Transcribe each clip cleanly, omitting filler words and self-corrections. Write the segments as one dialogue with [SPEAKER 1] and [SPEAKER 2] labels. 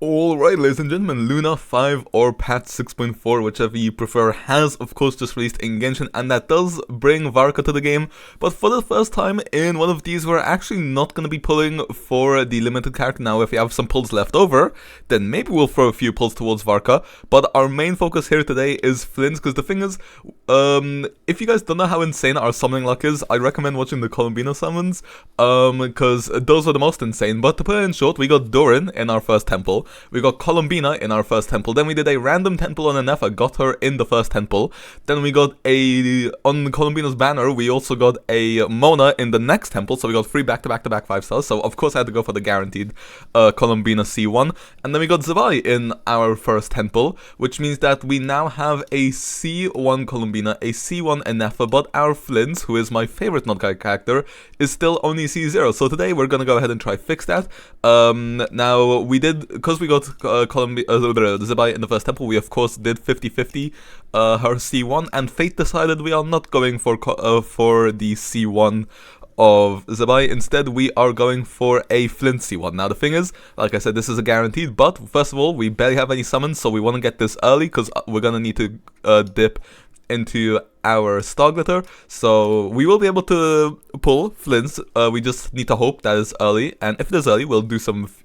[SPEAKER 1] Alright, ladies and gentlemen, Luna 5 or patch 6.4, whichever you prefer, has of course just released in Genshin, and that does bring Varka to the game. But for the first time in one of these, we're actually not going to be pulling for the limited character. Now, if we have some pulls left over, then maybe we'll throw a few pulls towards Varka. But our main focus here today is FLINS, because the thing is, if you guys don't know how insane our summoning luck is, I recommend watching the Columbina summons, because those were the most insane. But to put it in short, we got Doran in our first temple. We got Columbina in our first temple. Then we did a random temple on Anefa, got her in the first temple. Then we got on Columbina's banner, we also got a Mona in the next temple. So we got 3 back-to-back-to-back 5-stars. So of course I had to go for the guaranteed Columbina C1. And then we got Zavai in our first temple, which means that we now have a C1 Columbina, a C1 Anefa, but our FLINS, who is my favorite non-guy character, is still only C0. So today we're gonna go ahead and try fix that. Now we did, because we got Zabai in the first temple, we of course did 50-50 her C1, and Fate decided we are not going for the C1 of Zabai. Instead, we are going for a FLINS C1. Now the thing is, like I said, this is a guaranteed, but first of all, we barely have any summons, so we want to get this early, because we're gonna need to dip into our Star Glitter, so we will be able to pull FLINS. We just need to hope that it's early, and if it is early, we'll do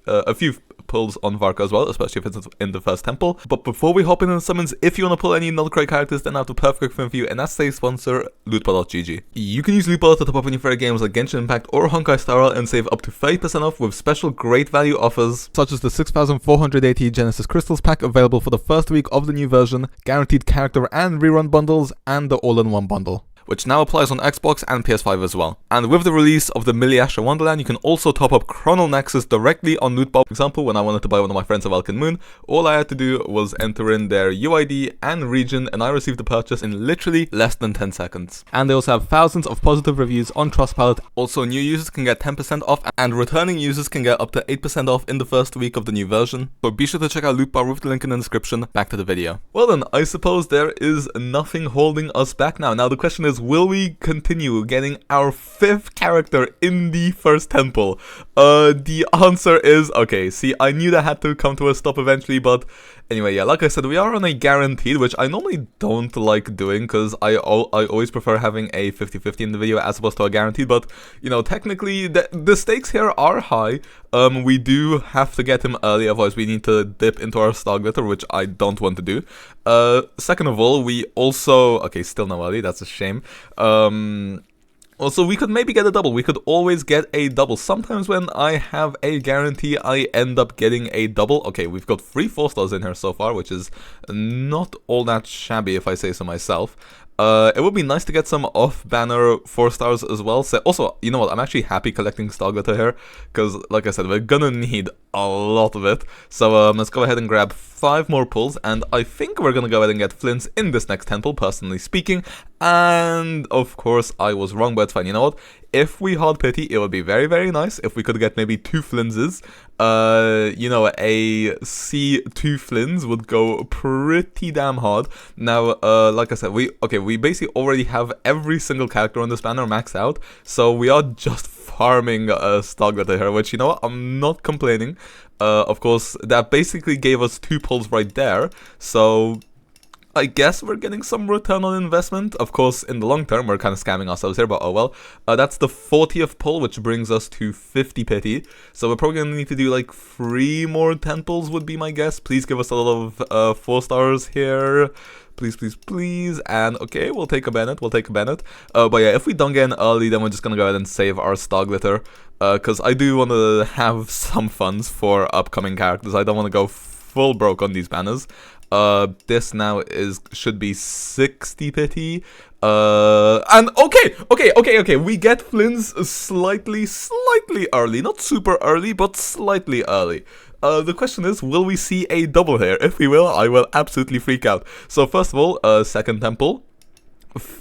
[SPEAKER 1] a few pulls on Varka as well, especially if it's in the first temple. But before we hop into the summons, if you want to pull any non-credit characters, then I have the perfect thing for you, and that's today's sponsor, Lootball.gg. You can use Lootball to top up any favorite games like Genshin Impact or Honkai Star Rail and save up to 30% off with special great value offers, such as the 6,480 Genesis Crystals pack available for the first week of the new version, guaranteed character and rerun bundles, and the all-in-one bundle, which now applies on Xbox and PS5 as well. And with the release of the Miliasha Wonderland, you can also top up Chronal Nexus directly on Lootball. For example, when I wanted to buy one of my friends of Alkin Moon, all I had to do was enter in their UID and region, and I received the purchase in literally less than 10 seconds. And they also have thousands of positive reviews on Trustpilot. Also, new users can get 10% off, and returning users can get up to 8% off in the first week of the new version. So be sure to check out Lootball with the link in the description. Back to the video. Well then, I suppose there is nothing holding us back now. Now the question is, will we continue getting our 5th character in the first temple? The answer is, okay, see, I knew that had to come to a stop eventually, but anyway, yeah, like I said, we are on a guaranteed, which I normally don't like doing, because I always prefer having a 50-50 in the video as opposed to a guaranteed, but, you know, technically, the stakes here are high. We do have to get him early, otherwise we need to dip into our Star Glitter, which I don't want to do. Second of all, we also, okay, still no early, that's a shame. Also, we could maybe get a double. We could always get a double. Sometimes when I have a guarantee, I end up getting a double. Okay, we've got 3 4-stars in here so far, which is not all that shabby if I say so myself. It would be nice to get some off-banner 4-stars as well. So also, you know what, I'm actually happy collecting Star Glitter here, because, like I said, we're gonna need a lot of it. So let's go ahead and grab 5 more pulls, and I think we're gonna go ahead and get FLINS in this next temple, personally speaking. And, of course, I was wrong, but it's fine. You know what? If we hard pity, it would be very, very nice if we could get maybe 2 FLINSes. You know, a C2 FLINS would go pretty damn hard. Now, like I said, we basically already have every single character on this banner maxed out, so we are just farming Star Glitter here, which, you know what, I'm not complaining. Of course, that basically gave us 2 pulls right there, so I guess we're getting some return on investment. Of course, in the long term, we're kind of scamming ourselves here, but oh well. That's the 40th pull, which brings us to 50 pity. So we're probably going to need to do like 3 more 10 pulls would be my guess. Please give us a lot of 4-stars here. Please, please, please. And okay, we'll take a Bennett. But yeah, if we don't get in early, then we're just going to go ahead and save our Star Glitter. Because I do want to have some funds for upcoming characters. I don't want to go full broke on these banners. This now should be 60 pity. And okay, we get FLINS slightly early. Not super early, but slightly early. The question is, will we see a double here? If we will, I will absolutely freak out. So first of all, second temple.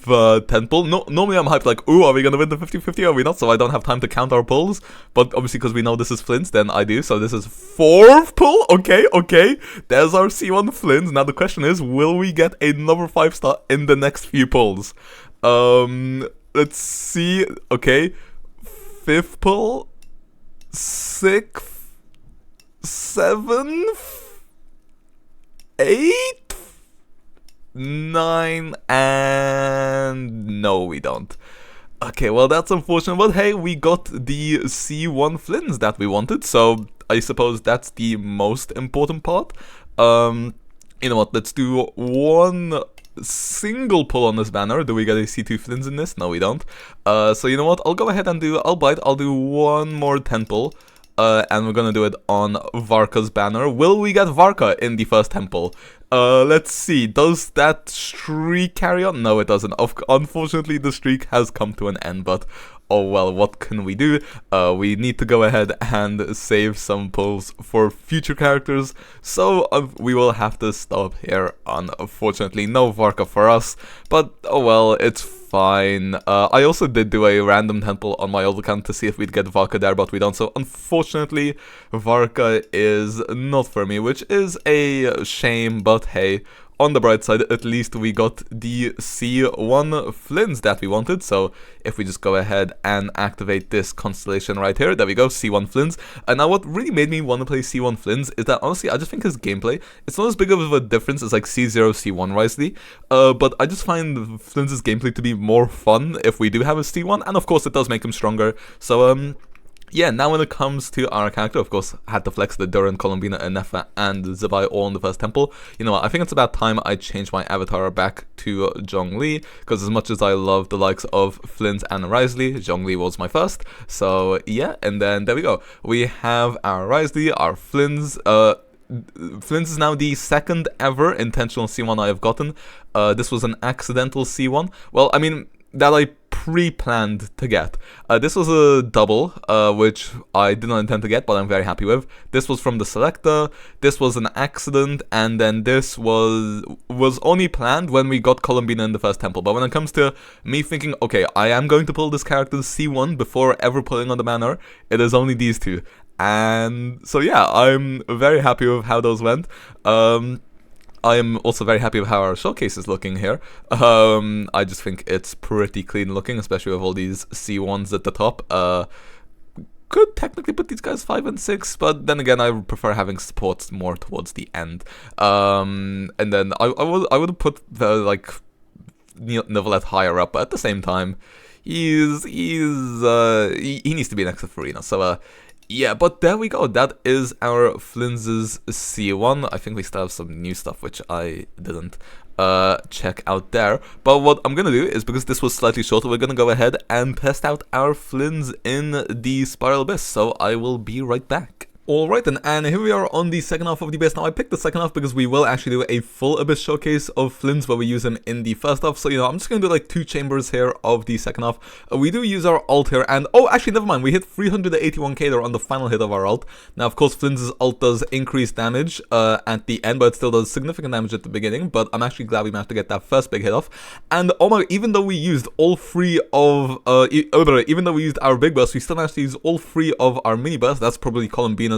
[SPEAKER 1] Temple. No, normally I'm hyped like, ooh, are we gonna win the 50-50 or are we not? So I don't have time to count our pulls, but obviously because we know this is FLINS, then I do. So this is 4th pull. Okay, there's our C1 FLINS. Now the question is, will we get another 5-star in the next few pulls? Let's see. Okay, 5th pull, 6th, 7th, 8th, 9, and no, we don't. Okay, well, that's unfortunate, but hey, we got the C1 FLINS that we wanted, so I suppose that's the most important part. You know what, let's do one single pull on this banner. Do we get a C2 FLINS in this? No, we don't. So you know what, I'll go ahead and I'll do one more 10 pull. And we're gonna do it on Varka's banner. Will we get Varka in the first temple? Let's see. Does that streak carry on? No, it doesn't. Unfortunately, the streak has come to an end, but oh well, what can we do? We need to go ahead and save some pulls for future characters, so we will have to stop here. Unfortunately, no Varka for us, but oh well, it's fine. I also did do a random temple on my old account to see if we'd get Varka there, but we don't, so unfortunately, Varka is not for me, which is a shame, but hey, on the bright side, at least we got the C1 FLINS that we wanted. So if we just go ahead and activate this constellation right here, there we go, C1 FLINS. And now what really made me want to play C1 FLINS is that honestly, I just think his gameplay, it's not as big of a difference as like C0, C1 Risley, but I just find FLINS' gameplay to be more fun if we do have a C1, and of course it does make him stronger. So yeah, now when it comes to our character, of course, had to flex the Duran, Columbina, Nefa, and Zabai all in the first temple. You know what, I think it's about time I change my avatar back to Zhongli, because as much as I love the likes of FLINS and Risley, Zhongli was my first. So yeah, and then there we go. We have our Risley, our FLINS. FLINS is now the second ever intentional C1 I have gotten. This was an accidental C1. Well, I mean, that I pre-planned to get. This was a double, which I did not intend to get, but I'm very happy with. This was from the selector, this was an accident, and then this was only planned when we got Columbina in the first temple. But when it comes to me thinking, okay, I am going to pull this character's C1 before ever pulling on the banner, it is only these two. And so yeah, I'm very happy with how those went. I am also very happy with how our showcase is looking here. I just think it's pretty clean looking, especially with all these C1s at the top. Could technically put these guys 5 and 6, but then again, I prefer having supports more towards the end. And then I would put the like Nivelette higher up, but at the same time, he needs to be next to Farina. So yeah, but there we go. That is our FLINS' C1. I think we still have some new stuff, which I didn't check out there. But what I'm going to do is, because this was slightly shorter, we're going to go ahead and test out our FLINS in the Spiral Abyss. So I will be right back. Alright then, and here we are on the second half of the Abyss. Now I picked the second half because we will actually do a full Abyss showcase of FLINS where we use them in the first half. So, you know, I'm just going to do like 2 chambers here of the second half. We do use our ult here, and oh, actually never mind, we hit 381k there on the final hit of our ult. Now of course FLINS' ult does increase damage at the end, but it still does significant damage at the beginning. But I'm actually glad we managed to get that first big hit off. And oh my, even though we used all 3 of, even though we used our big burst, we still managed to use all 3 of our mini bursts. That's probably Columbina's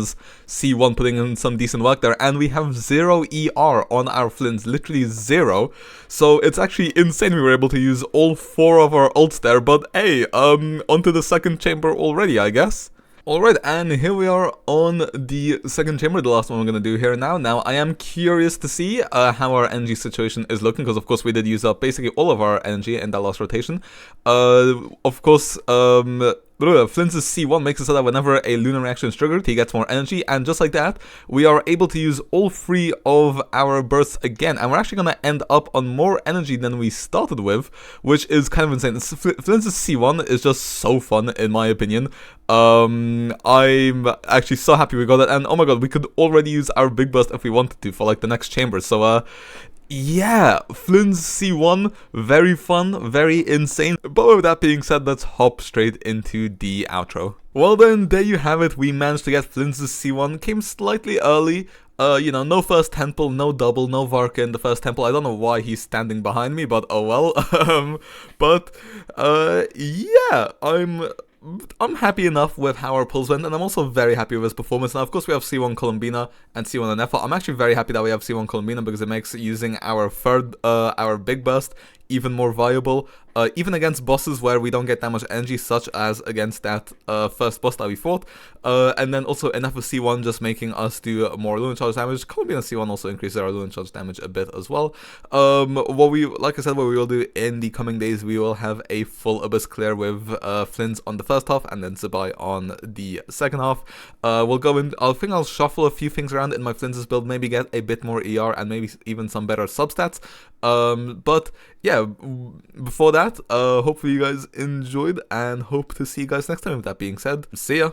[SPEAKER 1] C1 putting in some decent work there, and we have 0 ER on our FLINS, literally 0, so it's actually insane we were able to use all 4 of our ults there. But hey, onto the second chamber already, I guess. Alright, and here we are on the second chamber, the last one we're going to do here now. Now, I am curious to see how our energy situation is looking, because of course we did use up basically all of our energy in that last rotation. Of course, FLINS' C1 makes it so that whenever a lunar reaction is triggered, he gets more energy, and just like that, we are able to use all 3 of our bursts again, and we're actually going to end up on more energy than we started with, which is kind of insane. FLINS' C1 is just so fun, in my opinion. I'm actually so happy we got it, and oh my god, we could already use our big burst if we wanted to for like the next chamber. So yeah, FLINS C1, very fun, very insane. But with that being said, let's hop straight into the outro. Well then, there you have it. We managed to get FLINS C1. Came slightly early. You know, no first temple, no double, no Varka in the first temple. I don't know why he's standing behind me, but oh well. Yeah, I'm happy enough with how our pulls went, and I'm also very happy with his performance. Now, of course, we have C1 Columbina and C1 Nefa. I'm actually very happy that we have C1 Columbina because it makes using our our big burst even more viable, even against bosses where we don't get that much energy, such as against that first boss that we fought. And then also enough of C1 just making us do more Lunar Charge damage. Columbian C1 also increases our Lunar Charge damage a bit as well. Like I said, what we will do in the coming days, we will have a full Abyss clear with FLINS on the first half and then Zibai on the second half. We'll go in, I think I'll shuffle a few things around in my FLINS build, maybe get a bit more ER and maybe even some better substats. But yeah, before that, hopefully you guys enjoyed and hope to see you guys next time. With that being said, see ya!